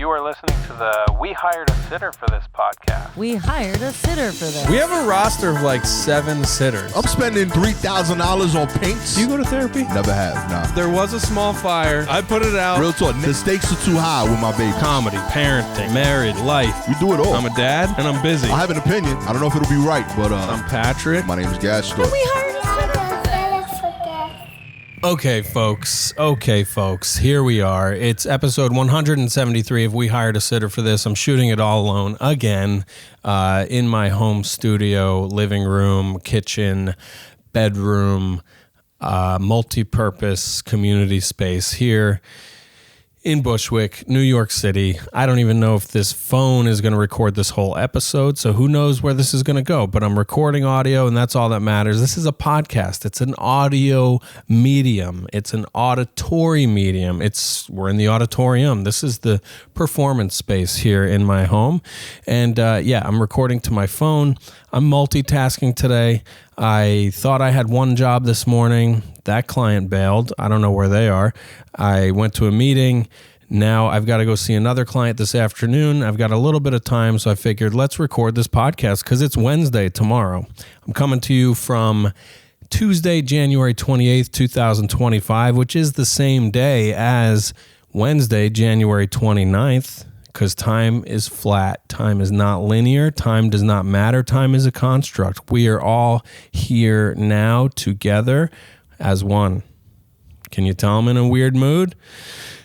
You are listening to the We Hired a Sitter for This podcast. We hired a sitter for this. We have a roster of like 7 sitters. I'm spending $3,000 on paints. Do you go to therapy? Never have, nah. There was a small fire. I put it out. Real talk, the stakes are too high with my baby. Comedy, parenting, married, life. We do it all. I'm a dad and I'm busy. I have an opinion. I don't know if it'll be right, but I'm Patrick. my name is Gaston. We hired a sitter. Okay, folks. Here we are. It's episode 173 of We Hired a Sitter for This. I'm shooting it all alone again in my home studio, living room, kitchen, bedroom, multi-purpose community space here in Bushwick, New York City. I don't even know if this phone is going to record this whole episode, so who knows where this is going to go, but I'm recording audio, and that's all that matters. This is a podcast. It's an audio medium. It's an auditory medium. We're in the auditorium. This is the performance space here in my home, and I'm recording to my phone. I'm multitasking today. I thought I had one job this morning. That client bailed. I don't know where they are. I went to a meeting. Now I've got to go see another client this afternoon. I've got a little bit of time, so I figured let's record this podcast because it's Wednesday tomorrow. I'm coming to you from Tuesday, January 28th, 2025, which is the same day as Wednesday, January 29th. Because time is flat. Time is not linear. Time does not matter. Time is a construct. We are all here now together as one. Can you tell I'm in a weird mood?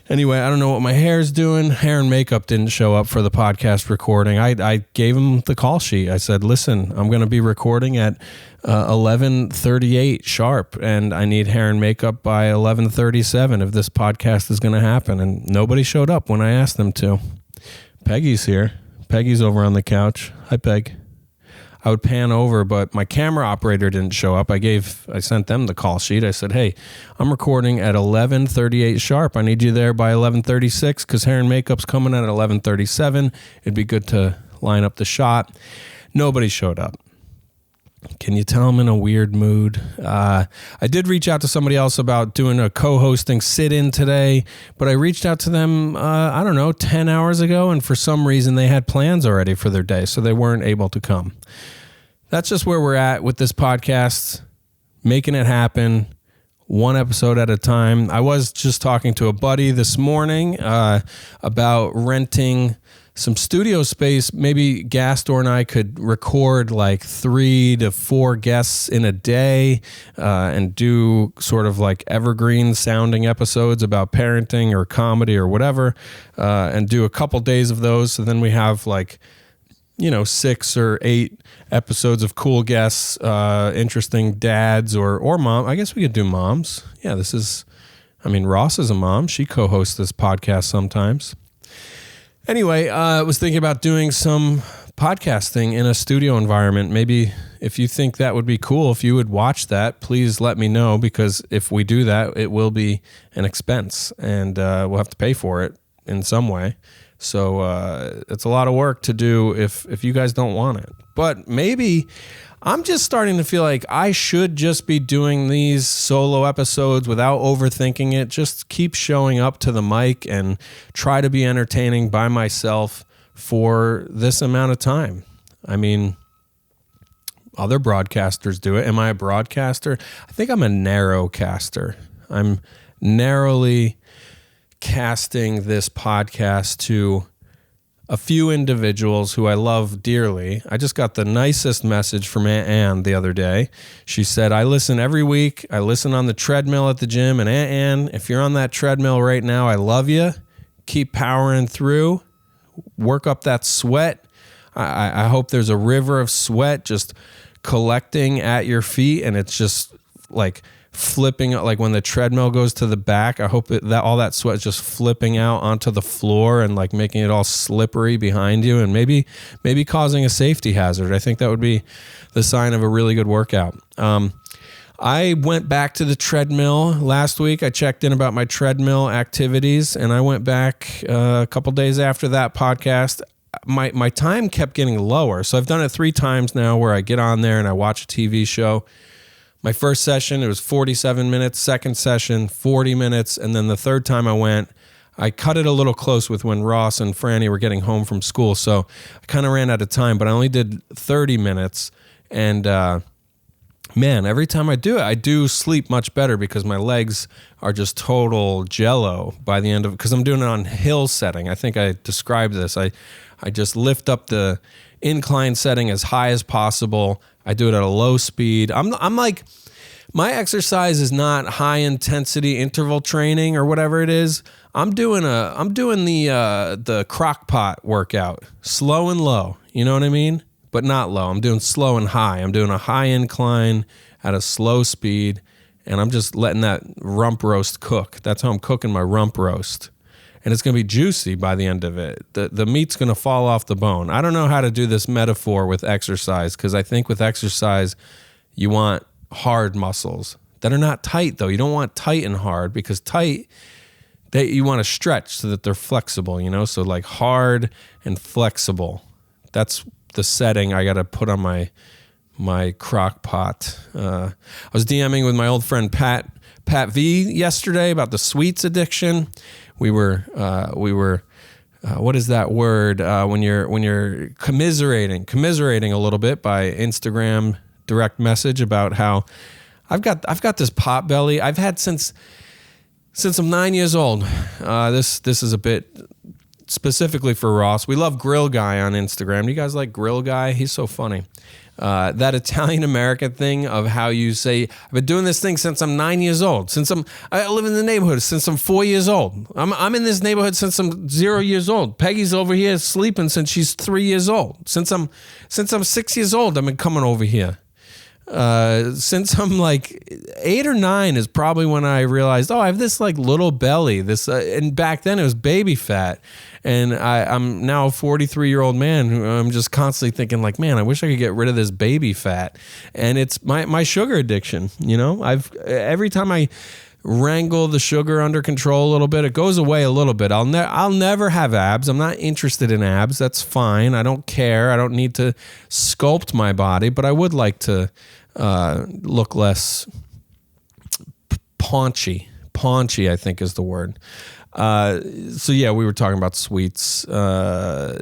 Anyway, I don't know what my hair's doing. Hair and makeup didn't show up for the podcast recording. I gave him the call sheet. I said, listen, I'm going to be recording at 11:38 sharp, and I need hair and makeup by 11:37 if this podcast is going to happen. And nobody showed up when I asked them to. Peggy's here. Peggy's over on the couch. Hi, Peg. I would pan over, but my camera operator didn't show up. I sent them the call sheet. I said, hey, I'm recording at 11:38 sharp. I need you there by 11:36 because hair and makeup's coming at 11:37. It'd be good to line up the shot. Nobody showed up. Can you tell I'm in a weird mood? I did reach out to somebody else about doing a co-hosting sit-in today, but I reached out to them, 10 hours ago, and for some reason they had plans already for their day, so they weren't able to come. That's just where we're at with this podcast, making it happen, one episode at a time. I was just talking to a buddy this morning about renting some studio space. Maybe Gastor and I could record like 3 to 4 guests in a day and do sort of like evergreen sounding episodes about parenting or comedy or whatever, and do a couple days of those. So then we have 6 or 8 episodes of cool guests, interesting dads or mom. I guess we could do moms. Yeah, Ross is a mom. She co-hosts this podcast sometimes. Anyway, I was thinking about doing some podcasting in a studio environment. Maybe if you think that would be cool, if you would watch that, please let me know, because if we do that, it will be an expense and we'll have to pay for it in some way. So it's a lot of work to do if you guys don't want it. But maybe I'm just starting to feel like I should just be doing these solo episodes without overthinking it. Just keep showing up to the mic and try to be entertaining by myself for this amount of time. I mean, other broadcasters do it. Am I a broadcaster? I think I'm a narrowcaster. I'm narrowly casting this podcast to a few individuals who I love dearly. I just got the nicest message from Aunt Ann the other day. She said, I listen every week. I listen on the treadmill at the gym. And Aunt Ann, if you're on that treadmill right now, I love you. Keep powering through. Work up that sweat. I hope there's a river of sweat just collecting at your feet, and it's just like flipping, like when the treadmill goes to the back. I hope that all that sweat is just flipping out onto the floor and like making it all slippery behind you, and maybe causing a safety hazard. I think that would be the sign of a really good workout. I went back to the treadmill last week. I checked in about my treadmill activities, and I went back a couple days after that podcast. My time kept getting lower, so I've done it 3 times now where I get on there and I watch a TV show. My first session, it was 47 minutes. Second session, 40 minutes. And then the third time I went, I cut it a little close with when Ross and Franny were getting home from school, so I kind of ran out of time, but I only did 30 minutes, and man, every time I do it, I do sleep much better because my legs are just total jello by the end of it, because I'm doing it on hill setting. I think I described this. I just lift up the incline setting as high as possible. I do it at a low speed. I'm like, my exercise is not high intensity interval training or whatever it is. I'm doing the crock pot workout, slow and low. You know what I mean? But not low. I'm doing slow and high. I'm doing a high incline at a slow speed, and I'm just letting that rump roast cook. That's how I'm cooking my rump roast. And it's going to be juicy by the end of it. The meat's going to fall off the bone. I don't know how to do this metaphor with exercise, because I think with exercise, you want hard muscles that are not tight, though. You don't want tight and hard, because tight, you want to stretch so that they're flexible, you know? So like hard and flexible. That's the setting I got to put on my crock pot. I was DMing with my old friend Pat V yesterday about the sweets addiction. We were what is that word when you're commiserating a little bit by Instagram direct message about how I've got this pot belly I've had since I'm 9 years old. This is a bit specifically for Ross. We love Grill Guy on Instagram. Do you guys like Grill Guy? He's so funny. That Italian-American thing of how you say, I've been doing this thing since I'm 9 years old. I live in the neighborhood since I'm 4 years old. I'm in this neighborhood since I'm 0 years old. Peggy's over here sleeping since she's 3 years old. Since I'm 6 years old, I've been coming over here. Since I'm like 8 or 9 is probably when I realized, I have this like little belly. And back then it was baby fat. And I'm now a 43-year-old man who I'm just constantly thinking like, man, I wish I could get rid of this baby fat. And it's my sugar addiction. You know, every time I wrangle the sugar under control a little bit, it goes away a little bit. I'll never have abs. I'm not interested in abs. That's fine. I don't care. I don't need to sculpt my body, but I would like to look less paunchy. Paunchy, I think, is the word. So yeah, we were talking about sweets. Where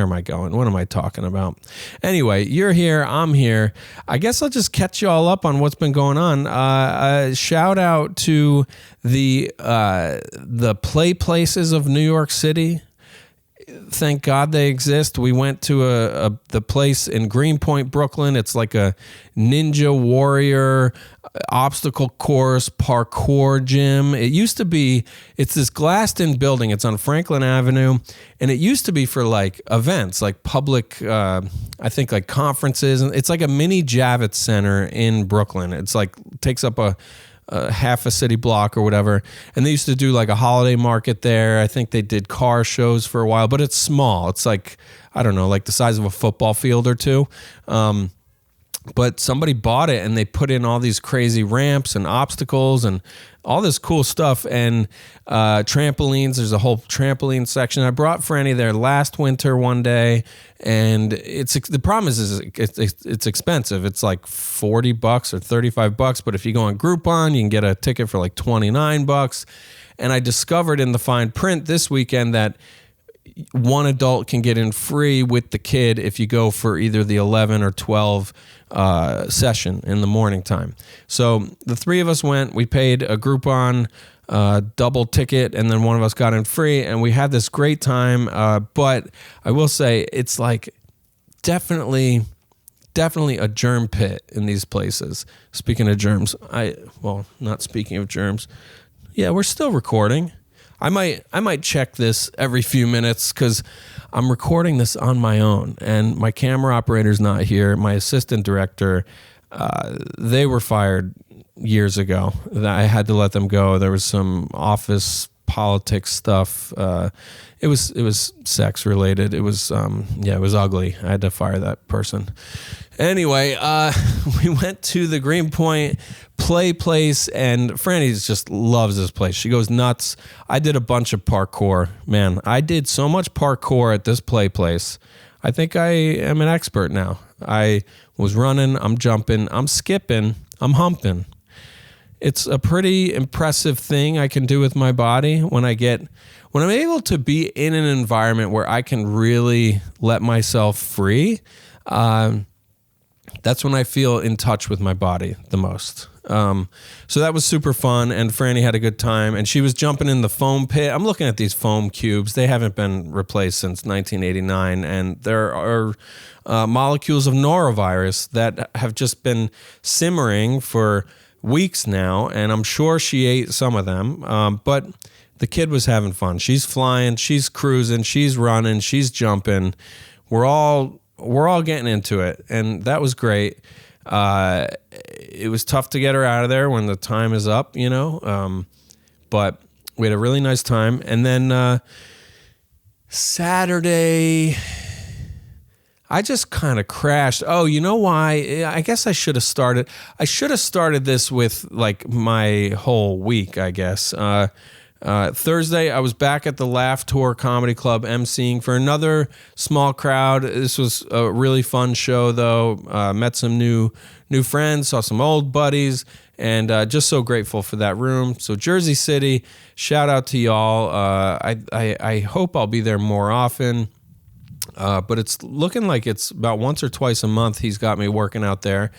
am I going? What am I talking about? Anyway, you're here. I'm here. I guess I'll just catch you all up on what's been going on. Shout out to the play places of New York City. Thank God they exist. We went to the place in Greenpoint, Brooklyn. It's like a ninja warrior obstacle course parkour gym. It used to be, it's this glassed-in building. It's on Franklin Avenue, and it used to be for like events, like public, I think like conferences. It's like a mini Javits Center in Brooklyn. It's like takes up a half a city block or whatever. And they used to do like a holiday market there. I think they did car shows for a while, but it's small. It's like, I don't know, like the size of a football field or two. But somebody bought it and they put in all these crazy ramps and obstacles and all this cool stuff and trampolines. There's a whole trampoline section. I brought Franny there last winter one day, and the problem is it's expensive. It's like $40 or $35, but if you go on Groupon, you can get a ticket for like $29. And I discovered in the fine print this weekend that one adult can get in free with the kid if you go for either the 11 or 12 session in the morning time. So the three of us went. We paid a Groupon double ticket, and then one of us got in free, and we had this great time. But I will say it's like definitely a germ pit in these places. Speaking of germs, not speaking of germs. Yeah, we're still recording. I might check this every few minutes because I'm recording this on my own, and my camera operator's not here. My assistant director, they were fired years ago. I had to let them go. There was some office politics stuff. It was sex related. It was it was ugly. I had to fire that person. Anyway, we went to the Greenpoint play place, and Franny just loves this place. She goes nuts. I did a bunch of parkour. Man, I did so much parkour at this play place. I think I am an expert now. I was running, I'm jumping, I'm skipping, I'm humping. it's a pretty impressive thing I can do with my body when I'm able to be in an environment where I can really let myself free. That's when I feel in touch with my body the most. So that was super fun, and Franny had a good time, and she was jumping in the foam pit. I'm looking at these foam cubes. They haven't been replaced since 1989, and there are molecules of norovirus that have just been simmering for weeks now, and I'm sure she ate some of them, but the kid was having fun. She's flying, she's cruising, she's running, she's jumping. We're all getting into it, and that was great. It was tough to get her out of there when the time is up, but we had a really nice time. And then Saturday, I just kind of crashed. Oh, you know why? I guess I should have started this with like my whole week, I guess. Thursday, I was back at the Laugh Tour Comedy Club emceeing for another small crowd. This was a really fun show, though. Met some new friends, saw some old buddies, and just so grateful for that room. So Jersey City, shout out to y'all. I hope I'll be there more often, but it's looking like it's about once or twice a month he's got me working out there,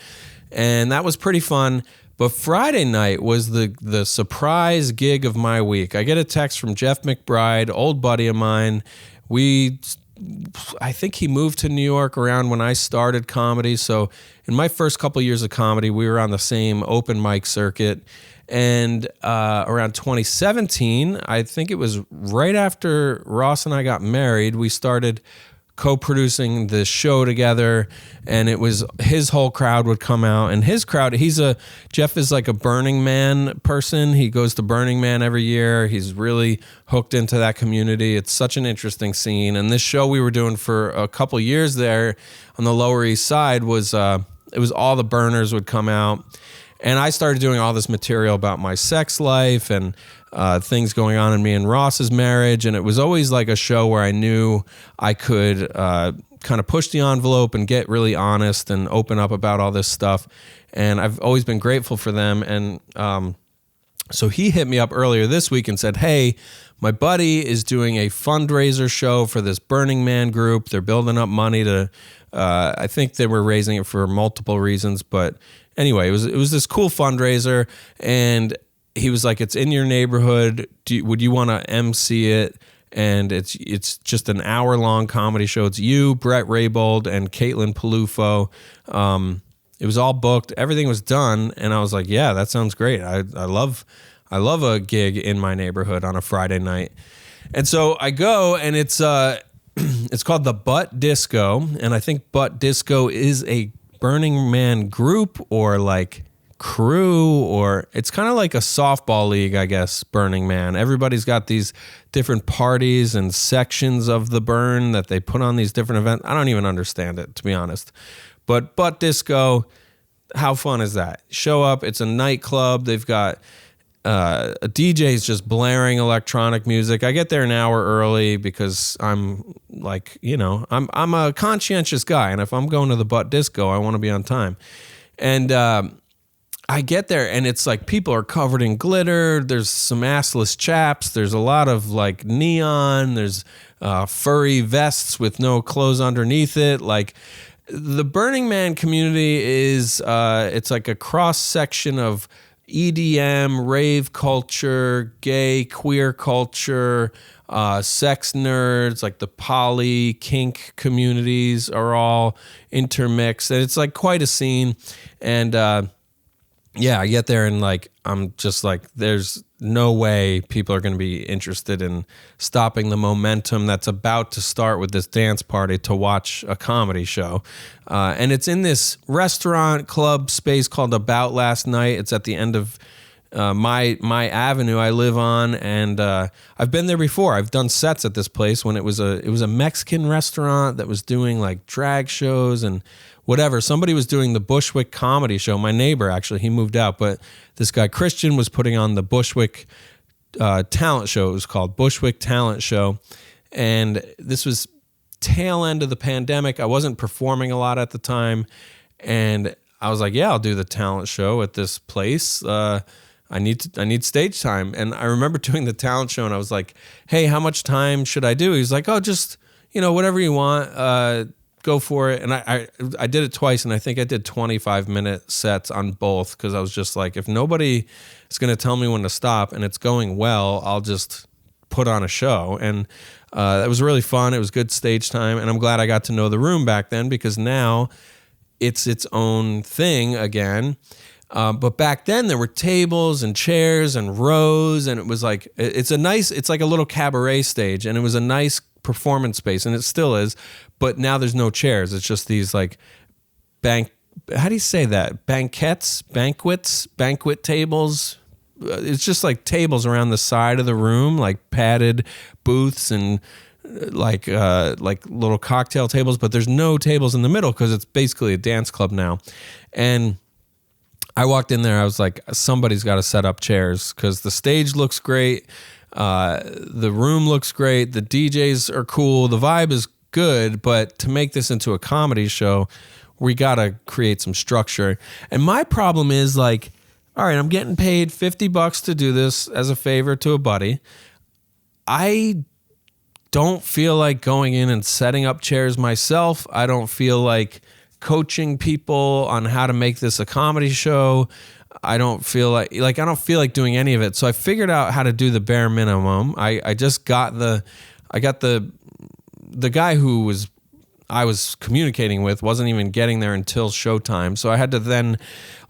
and that was pretty fun. But Friday night was the surprise gig of my week. I get a text from Jeff McBride, old buddy of mine. I think he moved to New York around when I started comedy. So in my first couple of years of comedy, we were on the same open mic circuit. And around 2017, I think it was right after Ross and I got married, we started co-producing the show together, and it was his whole crowd would come out, and his crowd, Jeff is like a Burning Man person. He goes to Burning Man every year. He's really hooked into that community. It's such an interesting scene, and this show we were doing for a couple years there on the Lower East Side was it was all the burners would come out, and I started doing all this material about my sex life and things going on in me and Ross's marriage, and it was always like a show where I knew I could kind of push the envelope and get really honest and open up about all this stuff, and I've always been grateful for them. And so he hit me up earlier this week and said, hey, my buddy is doing a fundraiser show for this Burning Man group. They're building up money to I think they were raising it for multiple reasons, but anyway, it was this cool fundraiser, and he was like, it's in your neighborhood. Would you want to MC it? And it's just an hour-long comedy show. It's you, Brett Raybold, and Caitlin Palufo. It was all booked. Everything was done. And I was like, yeah, that sounds great. I love a gig in my neighborhood on a Friday night. And so I go, and it's called the Butt Disco. And I think Butt Disco is a Burning Man group or like crew, or it's kind of like a softball league, I guess. Burning Man, everybody's got these different parties and sections of the burn that they put on these different events. I don't even understand it, to be honest, but Butt Disco, how fun is that? Show up, it's a nightclub. They've got a DJ's just blaring electronic music. I get there an hour early because I'm like, I'm a conscientious guy, and if I'm going to the Butt Disco, I want to be on time. And I get there, and it's like people are covered in glitter. There's some assless chaps. There's a lot of like neon. There's furry vests with no clothes underneath it. Like the Burning Man community is, it's like a cross section of EDM, rave culture, gay, queer culture, sex nerds, like the poly, kink communities are all intermixed. And it's like quite a scene. And yeah, I get there and like I'm just like, there's no way people are going to be interested in stopping the momentum that's about to start with this dance party to watch a comedy show. And it's in this restaurant club space called About Last Night. It's at the end of my avenue I live on, and I've been there before. I've done sets at this place when it was a Mexican restaurant that was doing like drag shows and whatever. Somebody was doing the Bushwick comedy show. My neighbor, actually, he moved out, but this guy Christian was putting on the Bushwick talent show. It was called Bushwick Talent Show, and this was tail end of the pandemic. I wasn't performing a lot at the time, and I was like, yeah, I'll do the talent show at this place. I need stage time. And I remember doing the talent show and I was like, hey, how much time should I do? He's like, oh, just, whatever you want, go for it. And I did it twice, and I think I did 25-minute sets on both, because I was just like, if nobody is going to tell me when to stop and it's going well, I'll just put on a show. And it was really fun. It was good stage time, and I'm glad I got to know the room back then, because now it's its own thing again. But back then there were tables and chairs and rows, and it was like, it's like a little cabaret stage, and it was a nice performance space, and it still is, but now there's no chairs. It's just these like how do you say that? Banquet tables. It's just like tables around the side of the room, like padded booths and like little cocktail tables, but there's no tables in the middle because it's basically a dance club now. And I walked in there, I was like, somebody's got to set up chairs, because the stage looks great. The room looks great. The DJs are cool. The vibe is good, but to make this into a comedy show, we got to create some structure. And my problem is like, all right, I'm getting paid $50 to do this as a favor to a buddy. I don't feel like going in and setting up chairs myself. I don't feel like coaching people on how to make this a comedy show. I don't feel like I don't feel like doing any of it. So I figured out how to do the bare minimum. I got the guy who I was communicating with wasn't even getting there until showtime. So I had to then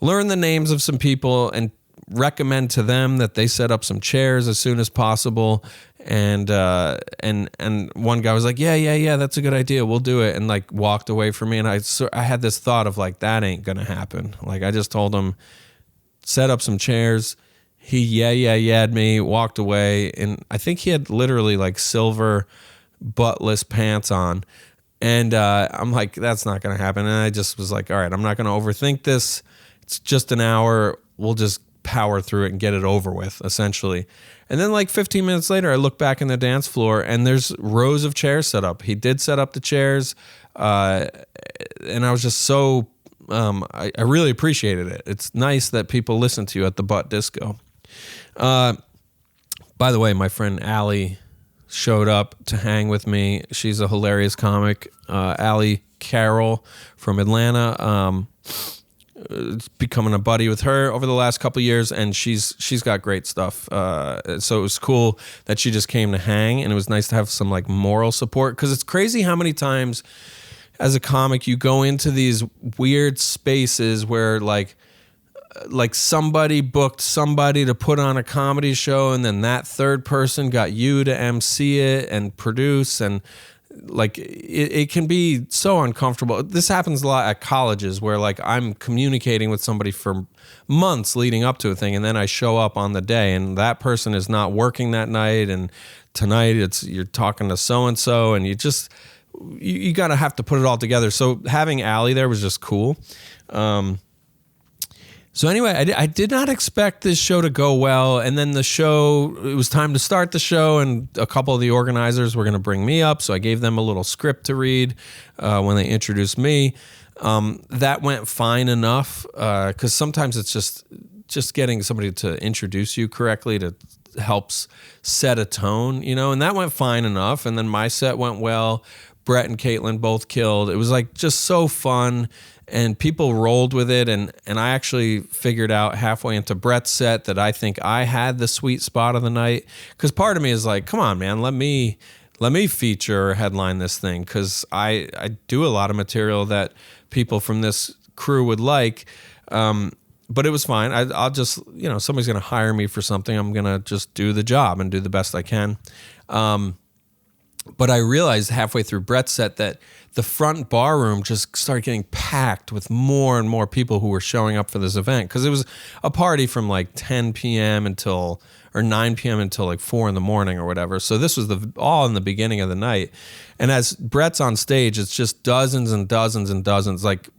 learn the names of some people and recommend to them that they set up some chairs as soon as possible. And one guy was like, yeah, that's a good idea. We'll do it. And like walked away from me. And I had this thought of like, that ain't going to happen. Like I just told him, set up some chairs. He yea'd me, walked away. And I think he had literally like silver buttless pants on. And I'm like, that's not going to happen. And I just was like, all right, I'm not going to overthink this. It's just an hour. We'll just power through it and get it over with, essentially. And then like 15 minutes later, I look back in the dance floor and there's rows of chairs set up. He did set up the chairs. And I was just so, I really appreciated it. It's nice that people listen to you at the Butt Disco. By the way, my friend Allie showed up to hang with me. She's a hilarious comic. Allie Carroll from Atlanta. Becoming a buddy with her over the last couple of years, and she's got great stuff. So it was cool that she just came to hang, and it was nice to have some like moral support, because it's crazy how many times as a comic you go into these weird spaces where like somebody booked somebody to put on a comedy show, and then that third person got you to MC it and produce, and like it can be so uncomfortable. This happens a lot at colleges where like I'm communicating with somebody for months leading up to a thing, and then I show up on the day and that person is not working that night, and tonight you're talking to so-and-so, and you gotta have to put it all together. So having Allie there was just cool. So anyway, I did not expect this show to go well. And then it was time to start the show, and a couple of the organizers were going to bring me up. So I gave them a little script to read when they introduced me. That went fine enough, because sometimes it's just getting somebody to introduce you correctly helps set a tone, and that went fine enough. And then my set went well. Brett and Caitlin both killed. It was like just so fun. And people rolled with it, and I actually figured out halfway into Brett's set that I think I had the sweet spot of the night. Because part of me is like, come on, man, let me feature or headline this thing, because I do a lot of material that people from this crew would like. But it was fine. I'll just, somebody's going to hire me for something. I'm going to just do the job and do the best I can. But I realized halfway through Brett's set that the front bar room just started getting packed with more and more people who were showing up for this event, because it was a party from like 10 p.m. or 9 p.m. until like 4 in the morning or whatever. So this was all in the beginning of the night. And as Brett's on stage, it's just dozens and dozens and dozens, like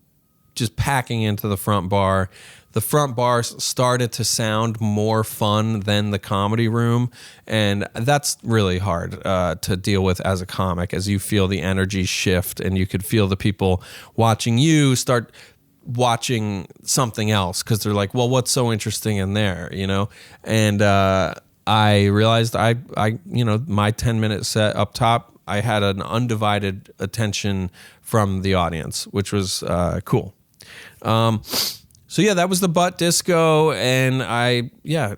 just packing into the front bar. The front bar started to sound more fun than the comedy room, and that's really hard to deal with as a comic, as you feel the energy shift, and you could feel the people watching you start watching something else because they're like, well, what's so interesting in there, you know? And I realized I my 10-minute set up top, I had an undivided attention from the audience, which was cool. So yeah, that was the butt disco, and I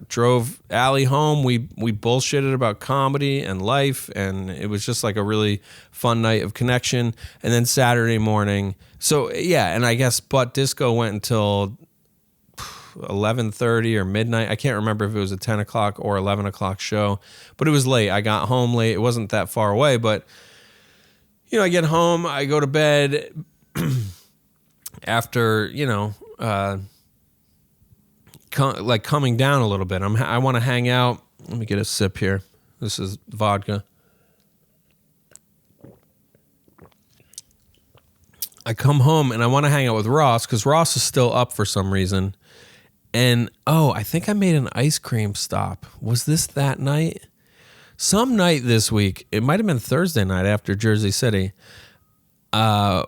drove Allie home. We bullshitted about comedy and life, and it was just like a really fun night of connection. And then Saturday morning, so yeah, and I guess butt disco went until 11:30 or midnight. I can't remember if it was a 10 o'clock or 11 o'clock show, but it was late. I got home late. It wasn't that far away, but I get home, I go to bed after, coming down a little bit. I want to hang out. Let me get a sip here. This is vodka. I come home and I want to hang out with Ross because Ross is still up for some reason. And, I think I made an ice cream stop. Was this that night? Some night this week, it might have been Thursday night after Jersey City. I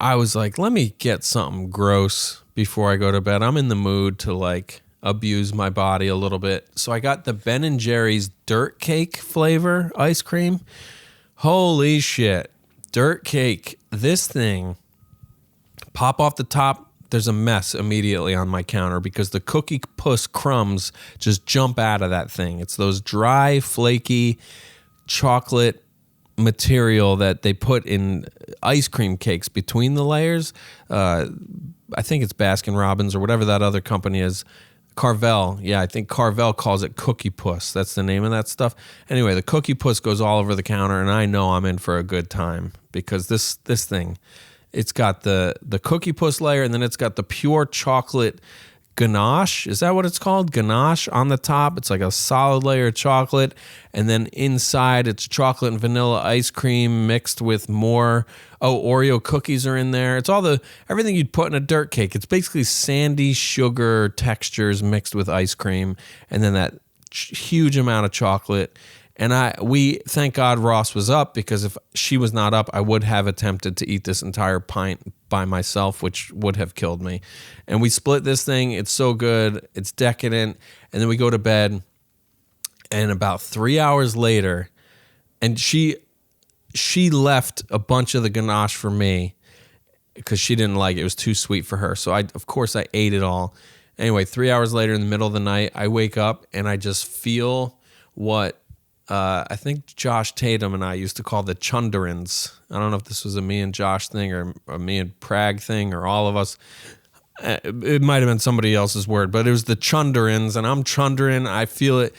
was like, let me get something gross before I go to bed. I'm in the mood to abuse my body a little bit. So I got the Ben & Jerry's dirt cake flavor ice cream. Holy shit. Dirt cake. This thing, pop off the top. There's a mess immediately on my counter because the Cookie Puss crumbs just jump out of that thing. It's those dry, flaky chocolate material that they put in ice cream cakes between the layers. I think it's Baskin Robbins or whatever that other company is. Carvel. Yeah, I think Carvel calls it Cookie Puss. That's the name of that stuff. Anyway, the Cookie Puss goes all over the counter, and I know I'm in for a good time because this thing, it's got the Cookie Puss layer, and then it's got the pure chocolate ganache. Is that what it's called? Ganache on the top. It's like a solid layer of chocolate, and then inside it's chocolate and vanilla ice cream mixed with more. Oreo cookies are in there. It's everything you'd put in a dirt cake. It's basically sandy sugar textures mixed with ice cream, and then that huge amount of chocolate. And we thank God Ross was up, because if she was not up, I would have attempted to eat this entire pint by myself, which would have killed me. And we split this thing. It's so good. It's decadent. And then we go to bed. And about 3 hours later, and she left a bunch of the ganache for me because she didn't like it. It was too sweet for her. So of course I ate it all. Anyway, 3 hours later in the middle of the night, I wake up and I just feel what I think Josh Tatum and I used to call the chunderins. I don't know if this was a me and Josh thing or a me and Prague thing or all of us. It might have been somebody else's word, but it was the chunderins, and I'm chundering. I feel it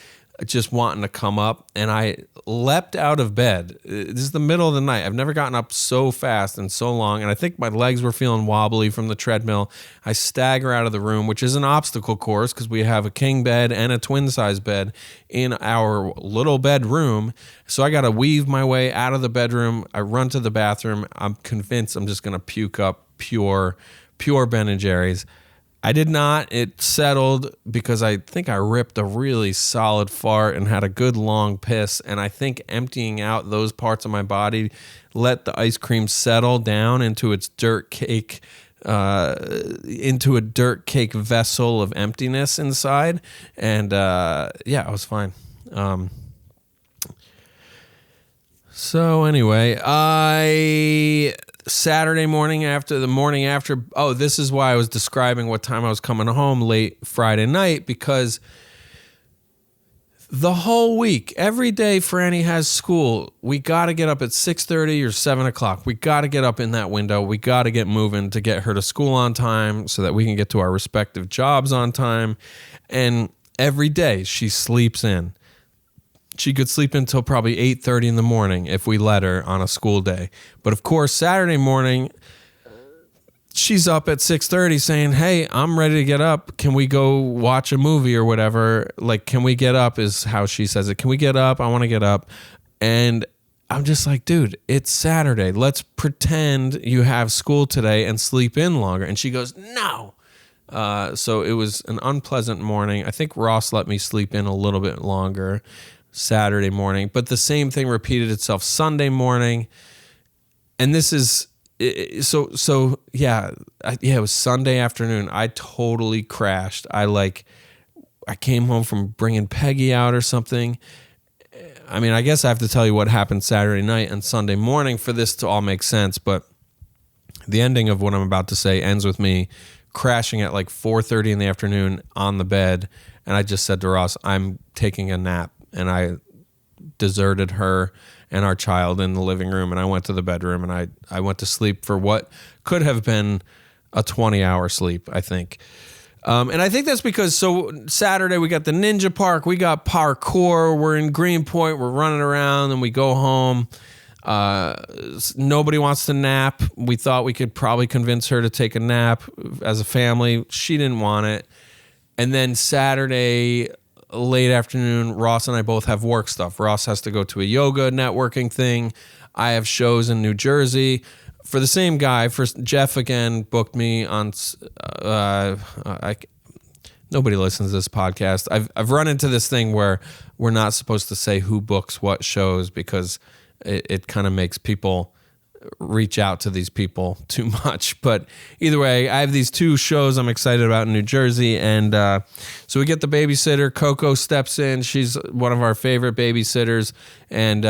just wanting to come up, and I leapt out of bed. This is the middle of the night. I've never gotten up so fast and so long, and I think my legs were feeling wobbly from the treadmill. I stagger out of the room, which is an obstacle course because we have a king bed and a twin-size bed in our little bedroom. So I got to weave my way out of the bedroom. I run to the bathroom. I'm convinced I'm just going to puke up pure Ben & Jerry's. I did not. It settled because I think I ripped a really solid fart and had a good long piss. And I think emptying out those parts of my body let the ice cream settle down into its dirt cake, into a dirt cake vessel of emptiness inside. And I was fine. So anyway, Saturday morning after, this is why I was describing what time I was coming home late Friday night, because the whole week, every day Franny has school, we got to get up at 6:30 or 7 o'clock. We got to get up in that window. We got to get moving to get her to school on time so that we can get to our respective jobs on time. And every day she sleeps in. She could sleep until probably 8:30 in the morning if we let her on a school day. But of course, Saturday morning, she's up at 6:30 saying, hey, I'm ready to get up. Can we go watch a movie or whatever? Can we get up is how she says it. Can we get up? I want to get up. And I'm just like, dude, it's Saturday. Let's pretend you have school today and sleep in longer. And she goes, no. So it was an unpleasant morning. I think Ross let me sleep in a little bit longer Saturday morning, but the same thing repeated itself Sunday morning. And this is it was Sunday afternoon. I totally crashed. I came home from bringing Peggy out or something. I mean, I guess I have to tell you what happened Saturday night and Sunday morning for this to all make sense, but the ending of what I'm about to say ends with me crashing at like 4:30 in the afternoon on the bed, and I just said to Ross, I'm taking a nap, and I deserted her and our child in the living room, and I went to the bedroom, and I went to sleep for what could have been a 20-hour sleep, I think. And I think that's because, so Saturday we got the Ninja Park, we got parkour, we're in Greenpoint, we're running around, and we go home. Nobody wants to nap. We thought we could probably convince her to take a nap as a family. She didn't want it. And then Saturday, late afternoon, Ross and I both have work stuff. Ross has to go to a yoga networking thing. I have shows in New Jersey. For the same guy, Jeff again booked me on. Nobody listens to this podcast. I've run into this thing where we're not supposed to say who books what shows because it kind of makes people reach out to these people too much. But either way, I have these 2 shows I'm excited about in New Jersey, and so we get the babysitter. Coco steps in. She's one of our favorite babysitters, and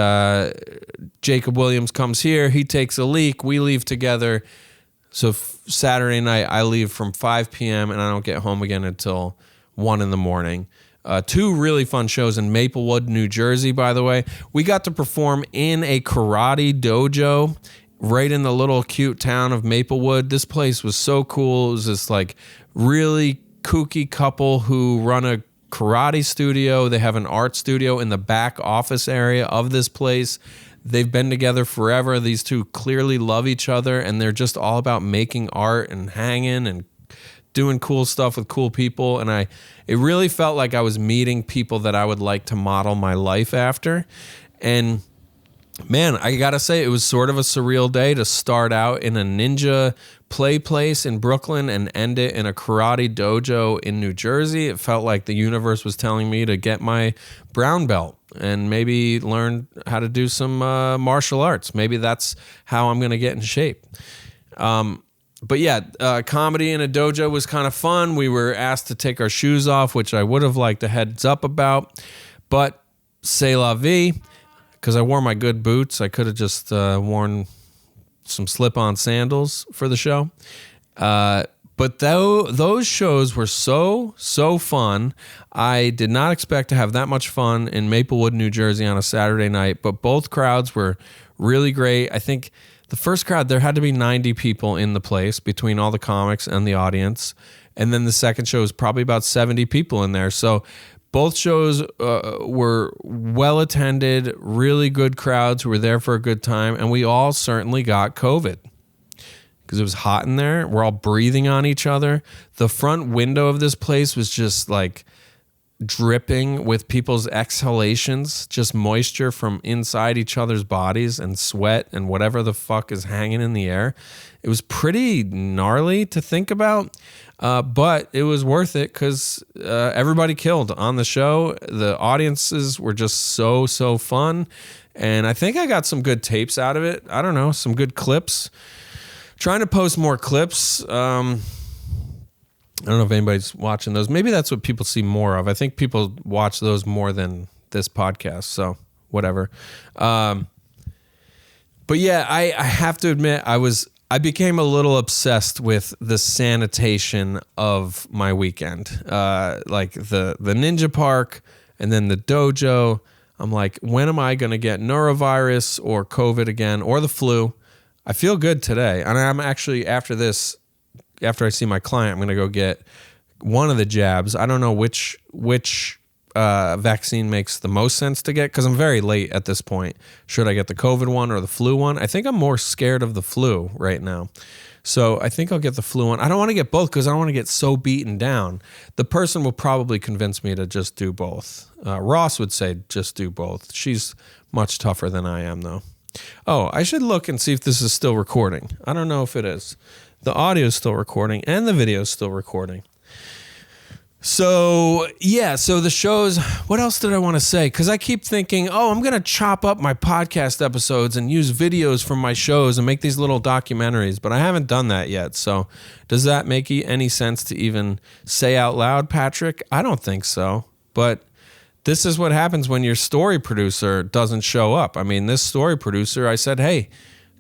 Jacob Williams comes here. He takes a leak. We leave together. So Saturday night, I leave from 5 p.m. and I don't get home again until 1 in the morning. 2 really fun shows in Maplewood, New Jersey, by the way. We got to perform in a karate dojo right in the little cute town of Maplewood. This place was so cool. It was this like really kooky couple who run a karate studio. They have an art studio in the back office area of this place. They've been together forever. These 2 clearly love each other, and they're just all about making art and hanging and doing cool stuff with cool people. And it really felt like I was meeting people that I would like to model my life after. And man, I gotta say, it was sort of a surreal day to start out in a ninja play place in Brooklyn and end it in a karate dojo in New Jersey. It felt like the universe was telling me to get my brown belt and maybe learn how to do some martial arts. Maybe that's how I'm gonna get in shape. But yeah, comedy in a dojo was kind of fun. We were asked to take our shoes off, which I would have liked a heads up about. But c'est la vie, because I wore my good boots. I could have just worn some slip-on sandals for the show. But those shows were so fun. I did not expect to have that much fun in Maplewood, New Jersey on a Saturday night, but both crowds were really great. I think the first crowd, there had to be 90 people in the place between all the comics and the audience. And then the second show was probably about 70 people in there. So both shows were well attended, really good crowds who were there for a good time. And we all certainly got COVID because it was hot in there. We're all breathing on each other. The front window of this place was just like dripping with people's exhalations, just moisture from inside each other's bodies and sweat and whatever the fuck is hanging in the air. It was pretty gnarly to think about, but it was worth it because everybody killed on the show. The audiences were just so fun, and I think I got some good tapes out of it. I don't know, some good clips. Trying to post more clips. I don't know if anybody's watching those. Maybe that's what people see more of. I think people watch those more than this podcast, so whatever. But yeah, I have to admit, I became a little obsessed with the sanitation of my weekend. Like the Ninja Park and then the dojo. I'm like, when am I going to get norovirus or COVID again or the flu? I feel good today. And I'm actually, after I see my client, I'm going to go get one of the jabs. I don't know which vaccine makes the most sense to get because I'm very late at this point. Should I get the COVID one or the flu one? I think I'm more scared of the flu right now. So I think I'll get the flu one. I don't want to get both because I don't want to get so beaten down. The person will probably convince me to just do both. Ross would say just do both. She's much tougher than I am, though. Oh, I should look and see if this is still recording. I don't know if it is. The audio is still recording and the video is still recording. So the shows, what else did I want to say? Because I keep thinking, I'm going to chop up my podcast episodes and use videos from my shows and make these little documentaries, but I haven't done that yet. So does that make any sense to even say out loud, Patrick? I don't think so. But this is what happens when your story producer doesn't show up. I mean, this story producer, I said, hey,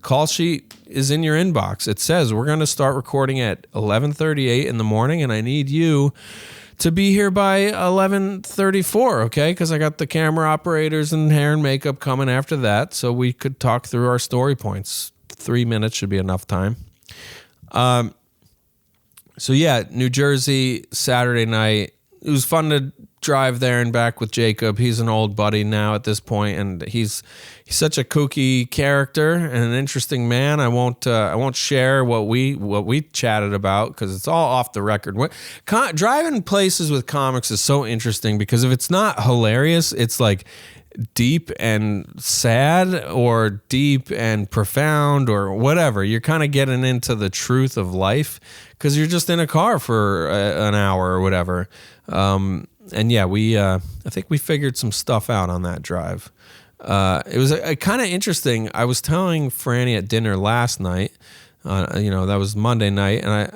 call sheet is in your inbox. It says we're going to start recording at 11:38 in the morning, and I need you to be here by 11:34, okay? Because I got the camera operators and hair and makeup coming after that, so we could talk through our story points. 3 minutes should be enough time. New Jersey, Saturday night. It was fun to drive there and back with Jacob. He's an old buddy now at this point, and he's such a kooky character and an interesting man. I won't share what we chatted about because it's all off the record. Driving places with comics is so interesting because if it's not hilarious, it's like deep and sad or deep and profound or whatever. You're kind of getting into the truth of life because you're just in a car for an hour or whatever. I think we figured some stuff out on that drive. It was a kind of interesting. I was telling Franny at dinner last night, that was Monday night, and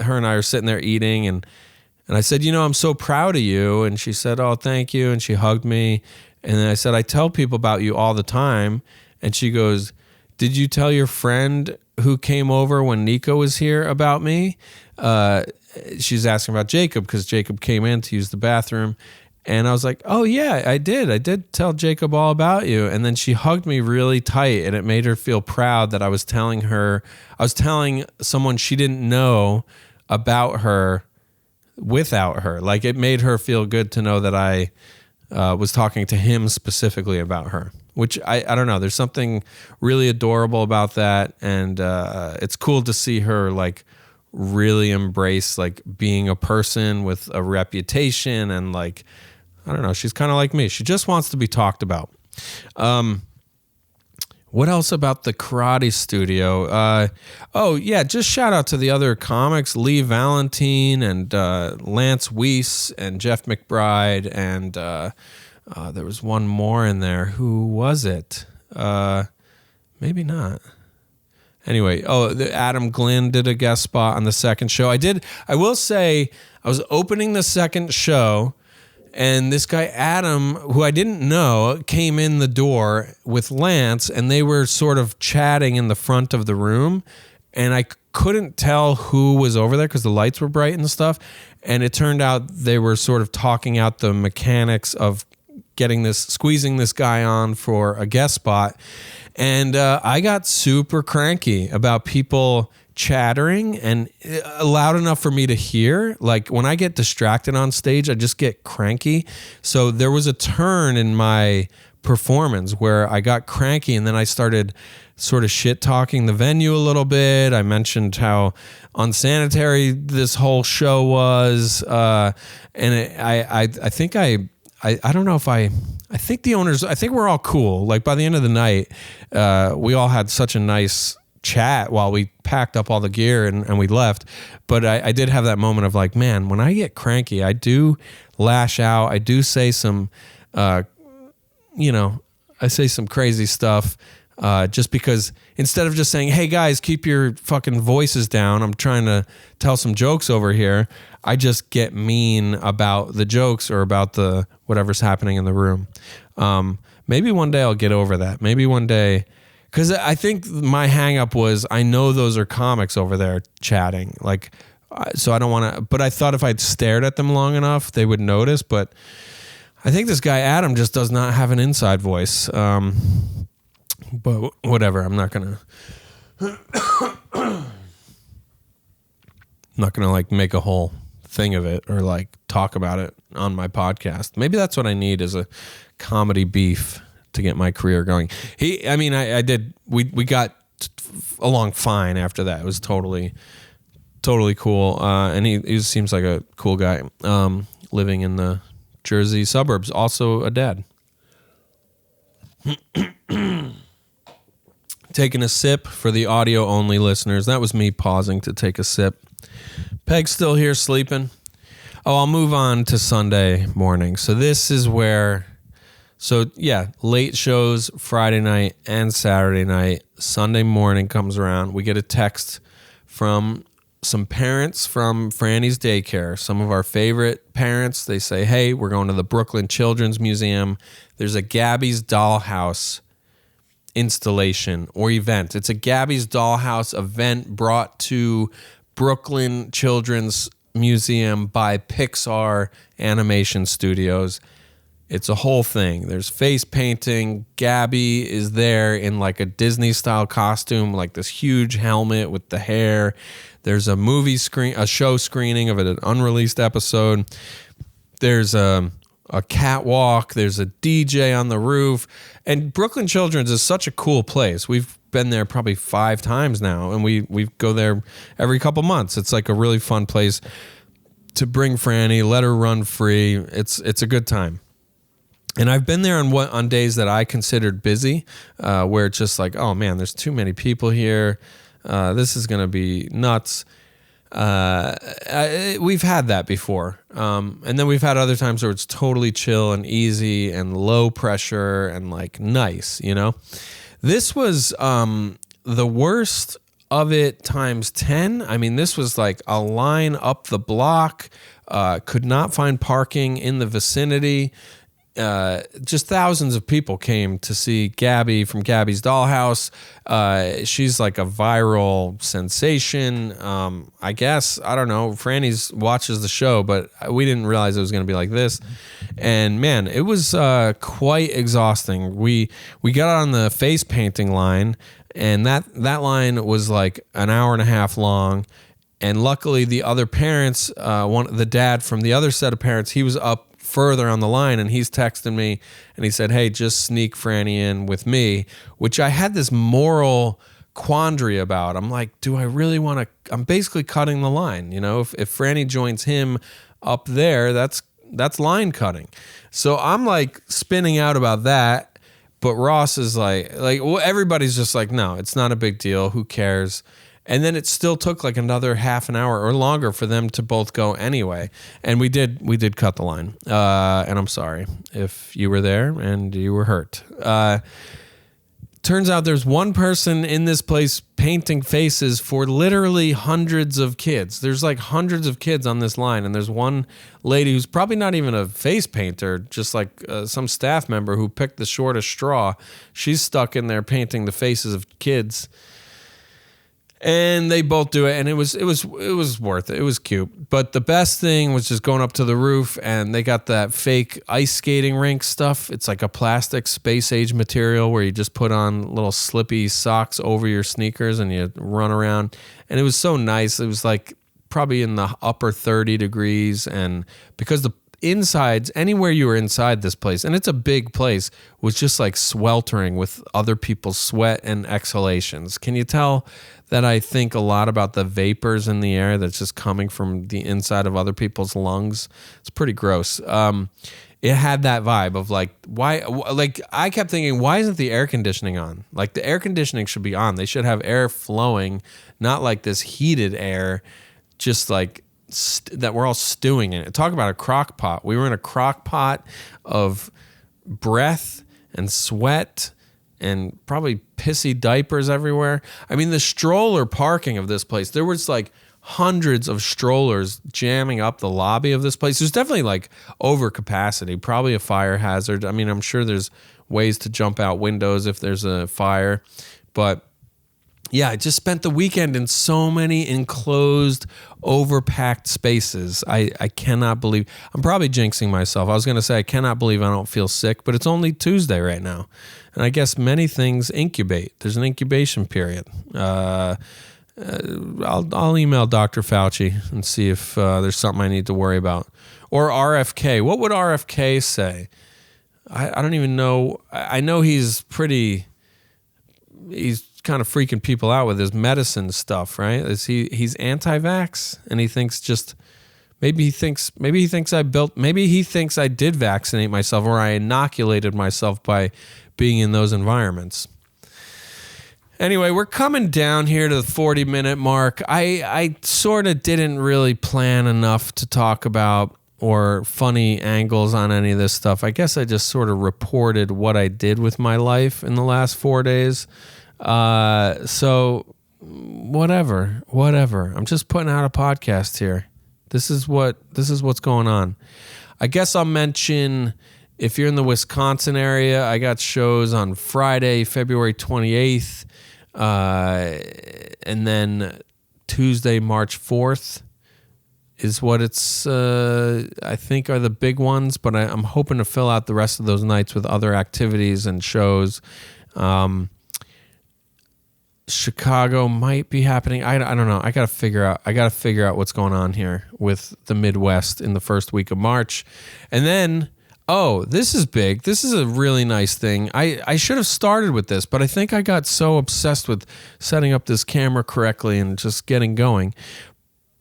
her and I are sitting there eating, and I said, I'm so proud of you. And she said, oh, thank you. And she hugged me. And then I said, I tell people about you all the time. And she goes, did you tell your friend who came over when Nico was here about me? She's asking about Jacob because Jacob came in to use the bathroom. And I was like, oh, yeah, I did. I did tell Jacob all about you. And then she hugged me really tight, and it made her feel proud that I was telling someone she didn't know about her without her. Like, it made her feel good to know that I was talking to him specifically about her, which I don't know. There's something really adorable about that. And it's cool to see her, like, really embrace like being a person with a reputation, and like, I don't know, she's kind of like me. She just wants to be talked about. What else about the karate studio? Just shout out to the other comics, Lee Valentine and Lance Weiss and Jeff McBride, and there was one more in there. Who was it? Maybe not. Anyway, Adam Glynn did a guest spot on the second show. I will say, I was opening the second show, and this guy, Adam, who I didn't know, came in the door with Lance, and they were sort of chatting in the front of the room, and I couldn't tell who was over there because the lights were bright and stuff, and it turned out they were sort of talking out the mechanics of squeezing this guy on for a guest spot. And I got super cranky about people chattering and loud enough for me to hear. Like, when I get distracted on stage, I just get cranky. So there was a turn in my performance where I got cranky, and then I started sort of shit talking the venue a little bit. I mentioned how unsanitary this whole show was. I don't know if I think the owners, I think we're all cool. Like, by the end of the night, we all had such a nice chat while we packed up all the gear and we left. But I did have that moment of like, man, when I get cranky, I do lash out. I do say some, I say some crazy stuff. Just because instead of just saying, hey guys, keep your fucking voices down, I'm trying to tell some jokes over here, I just get mean about the jokes or about the whatever's happening in the room. Maybe one day I'll get over that. Maybe one day, because I think my hang up was, I know those are comics over there chatting. Like, so I don't want to, but I thought if I'd stared at them long enough, they would notice. But I think this guy, Adam, just does not have an inside voice. But whatever, I'm not gonna like make a whole thing of it or like talk about it on my podcast. Maybe that's what I need, is a comedy beef to get my career going. I did. We got along fine after that. It was totally cool. And he seems like a cool guy. Living in the Jersey suburbs, also a dad. Taking a sip for the audio-only listeners. That was me pausing to take a sip. Peg's still here sleeping. Oh, I'll move on to Sunday morning. So this is where, late shows Friday night and Saturday night. Sunday morning comes around. We get a text from some parents from Franny's daycare, some of our favorite parents. They say, hey, we're going to the Brooklyn Children's Museum. There's a Gabby's Dollhouse installation or event. It's a Gabby's Dollhouse event brought to Brooklyn Children's Museum by Pixar Animation Studios. It's a whole thing. There's face painting. Gabby is there in like a Disney style costume, like this huge helmet with the hair. There's a show screening of an unreleased episode. There's a catwalk. There's a DJ on the roof. And Brooklyn Children's is such a cool place. We've been there probably 5 times now, and we go there every couple months. It's like a really fun place to bring Franny, let her run free. It's a good time. And I've been there on days that I considered busy, where it's just like, oh man, there's too many people here. This is going to be nuts. We've had that before. And then we've had other times where it's totally chill and easy and low pressure and like nice, you know? This was the worst of it times 10. I mean, this was like a line up the block, could not find parking in the vicinity. Just thousands of people came to see Gabby from Gabby's Dollhouse. She's like a viral sensation. I guess, I don't know. Franny's watches the show, but we didn't realize it was going to be like this. And man, it was quite exhausting. We got on the face painting line, and that line was like an hour and a half long. And luckily, the other parents, the dad from the other set of parents, he was up further on the line, and he's texting me and he said, hey, just sneak Franny in with me, which I had this moral quandary about. I'm like, do I really want to? I'm basically cutting the line. You know, if Franny joins him up there, that's line cutting. So I'm like spinning out about that, but Ross is like well, everybody's just like, no, it's not a big deal, who cares? And then it still took like another half an hour or longer for them to both go anyway. And we did cut the line. And I'm sorry if you were there and you were hurt. Turns out there's one person in this place painting faces for literally hundreds of kids. There's like hundreds of kids on this line. And there's one lady who's probably not even a face painter, just like some staff member who picked the shortest straw. She's stuck in there painting the faces of kids. And they both do it, and it was worth it. It was cute. But the best thing was just going up to the roof, and they got that fake ice skating rink stuff. It's like a plastic space age material where you just put on little slippy socks over your sneakers and you run around. And it was so nice. It was like probably in the upper 30 degrees, and because the insides, anywhere you were inside this place, and it's a big place, was just like sweltering with other people's sweat and exhalations. Can you tell that I think a lot about the vapors in the air that's just coming from the inside of other people's lungs? It's pretty gross. It had that vibe of like, why? Like, I kept thinking, why isn't the air conditioning on? Like, the air conditioning should be on. They should have air flowing, not like this heated air, just like that we're all stewing in it. Talk about a crock pot. We were in a crock pot of breath and sweat and probably pissy diapers everywhere. I mean, the stroller parking of this place, there was like hundreds of strollers jamming up the lobby of this place. There's definitely like overcapacity, probably a fire hazard. I mean, I'm sure there's ways to jump out windows if there's a fire, but yeah, I just spent the weekend in so many enclosed, overpacked spaces. I cannot believe, I'm probably jinxing myself. I was going to say I cannot believe I don't feel sick, but it's only Tuesday right now. And I guess many things incubate. There's an incubation period. I'll email Dr. Fauci and see if there's something I need to worry about. Or RFK. What would RFK say? I don't even know. I know he's kind of freaking people out with his medicine stuff, right? He's anti-vax, and he thinks maybe he thinks I did vaccinate myself, or I inoculated myself by being in those environments. Anyway, we're coming down here to the 40-minute mark. I sort of didn't really plan enough to talk about or funny angles on any of this stuff. I guess I just sort of reported what I did with my life in the last 4 days. So whatever. I'm just putting out a podcast here. This is what's going on. I guess I'll mention, if you're in the Wisconsin area, I got shows on Friday, February 28th, and then Tuesday, March 4th is what it's, I think, are the big ones, but I'm hoping to fill out the rest of those nights with other activities and shows. Chicago might be happening. I don't know. I gotta figure out what's going on here with the Midwest in the first week of March. And then, this is big. This is a really nice thing. I should have started with this, but I think I got so obsessed with setting up this camera correctly and just getting going.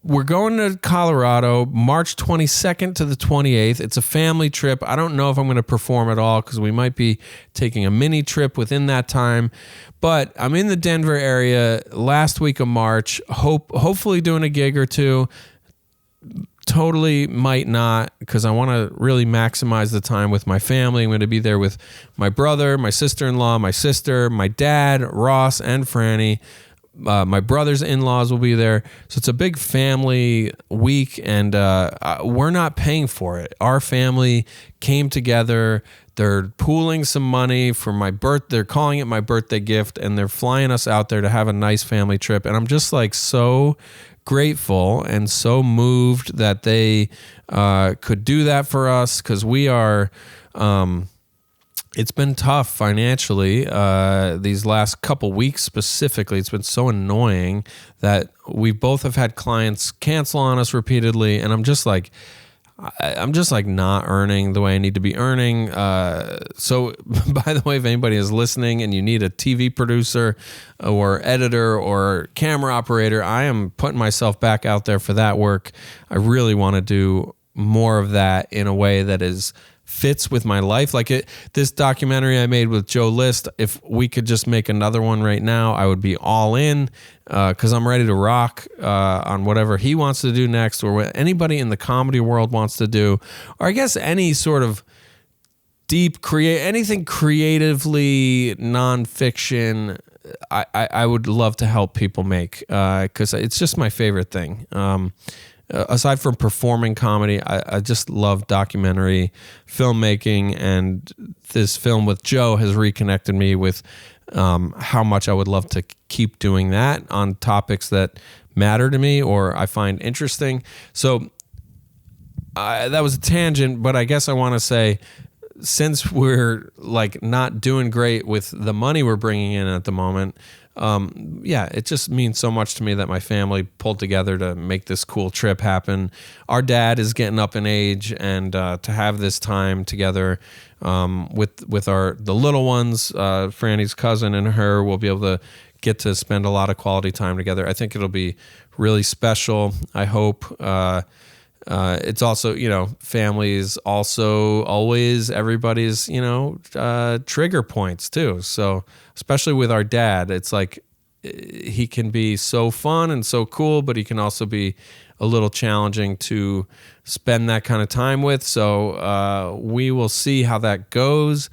We're going to Colorado March 22nd to the 28th. It's a family trip. I don't know if I'm going to perform at all because we might be taking a mini trip within that time. But I'm in the Denver area last week of March, hopefully doing a gig or two. Totally might not, because I want to really maximize the time with my family. I'm going to be there with my brother, my sister-in-law, my sister, my dad, Ross, and Franny. My brother's in-laws will be there. So it's a big family week, and we're not paying for it. Our family came together. They're pooling some money for my birthday. They're calling it my birthday gift, and they're flying us out there to have a nice family trip. And I'm just like so grateful and so moved that they could do that for us, because we are... it's been tough financially these last couple weeks specifically. It's been so annoying that we both have had clients cancel on us repeatedly, and I'm just like not earning the way I need to be earning. So by the way, if anybody is listening and you need a TV producer or editor or camera operator, I am putting myself back out there for that work. I really want to do more of that in a way that fits with my life. Like this documentary I made with Joe List, if we could just make another one right now, I would be all in, because I'm ready to rock on whatever he wants to do next, or what anybody in the comedy world wants to do, or I guess any sort of anything creatively nonfiction. I would love to help people make, because it's just my favorite thing. Aside from performing comedy, I just love documentary filmmaking, and this film with Joe has reconnected me with how much I would love to keep doing that on topics that matter to me or I find interesting. So that was a tangent, but I guess I want to say, since we're like not doing great with the money we're bringing in at the moment, it just means so much to me that my family pulled together to make this cool trip happen. Our dad is getting up in age, and to have this time together with the little ones, Franny's cousin and her, will be able to get to spend a lot of quality time together. I think it'll be really special. I hope. It's also, family is also always everybody's, trigger points too. So especially with our dad, it's like he can be so fun and so cool, but he can also be a little challenging to spend that kind of time with. So we will see how that goes.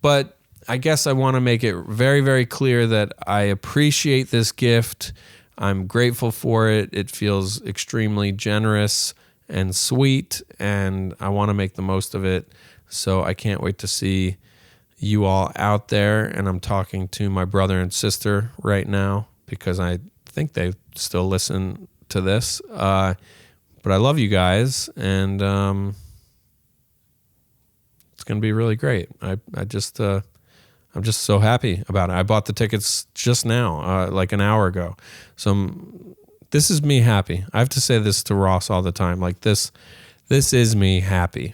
But I guess I want to make it very, very clear that I appreciate this gift. I'm grateful for it. It feels extremely generous and sweet, and I want to make the most of it. So I can't wait to see you all out there. And I'm talking to my brother and sister right now because I think they still listen to this. But I love you guys, and it's going to be really great. I'm just so happy about it. I bought the tickets just now, like an hour ago. So this is me happy. I have to say this to Ross all the time. Like this is me happy.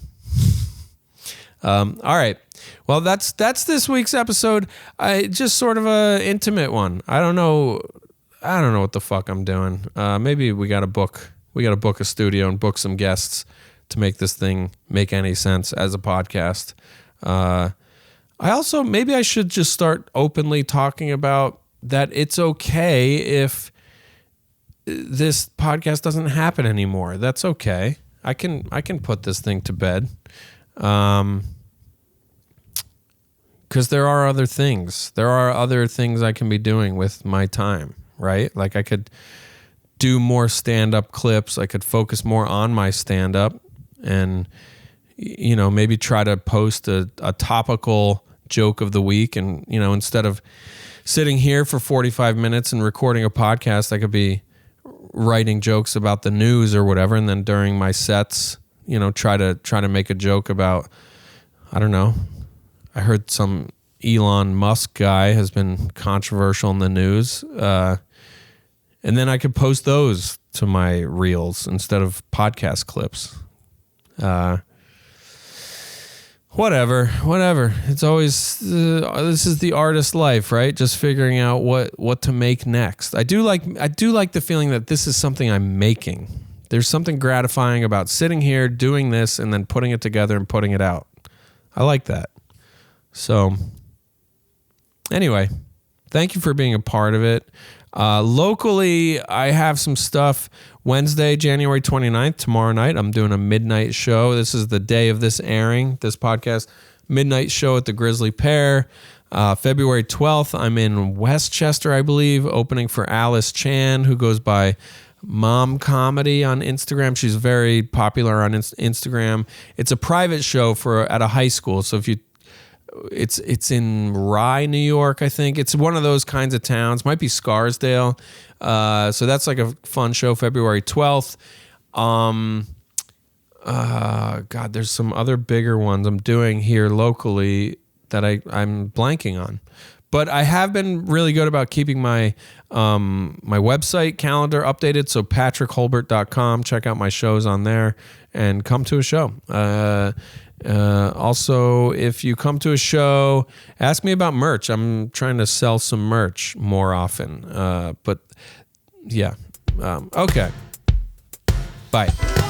All right. Well, that's this week's episode. Just sort of a intimate one. I don't know what the fuck I'm doing. Maybe we got to book a studio and book some guests to make this thing make any sense as a podcast. Maybe I should just start openly talking about that it's okay if this podcast doesn't happen anymore. That's okay. I can put this thing to bed. Because there are other things. There are other things I can be doing with my time, right? Like I could do more stand-up clips. I could focus more on my stand-up and, maybe try to post a topical joke of the week. And, instead of sitting here for 45 minutes and recording a podcast, I could be writing jokes about the news or whatever. And then during my sets, try to make a joke about, I don't know. I heard some Elon Musk guy has been controversial in the news. And then I could post those to my reels instead of podcast clips. Whatever. It's always, this is the artist life, right? Just figuring out what to make next. I do like the feeling that this is something I'm making. There's something gratifying about sitting here, doing this, and then putting it together and putting it out. I like that. So, anyway, thank you for being a part of it. Locally, I have some stuff Wednesday, January 29th, tomorrow night. I'm doing a midnight show. This is the day of this airing, this podcast. Midnight show at the Grizzly Pear. February 12th, I'm in Westchester, I believe, opening for Alice Chan, who goes by Mom Comedy on Instagram. She's very popular on Instagram. It's a private show at a high school. So it's in Rye, New York, I think. It's one of those kinds of towns. Might be Scarsdale. So that's like a fun show, February 12th. God, there's some other bigger ones I'm doing here locally that I'm blanking on. But I have been really good about keeping my my website calendar updated. So patrickholbert.com. Check out my shows on there and come to a show. Also, if you come to a show, ask me about merch. I'm trying to sell some merch more often. But yeah. Okay. Bye.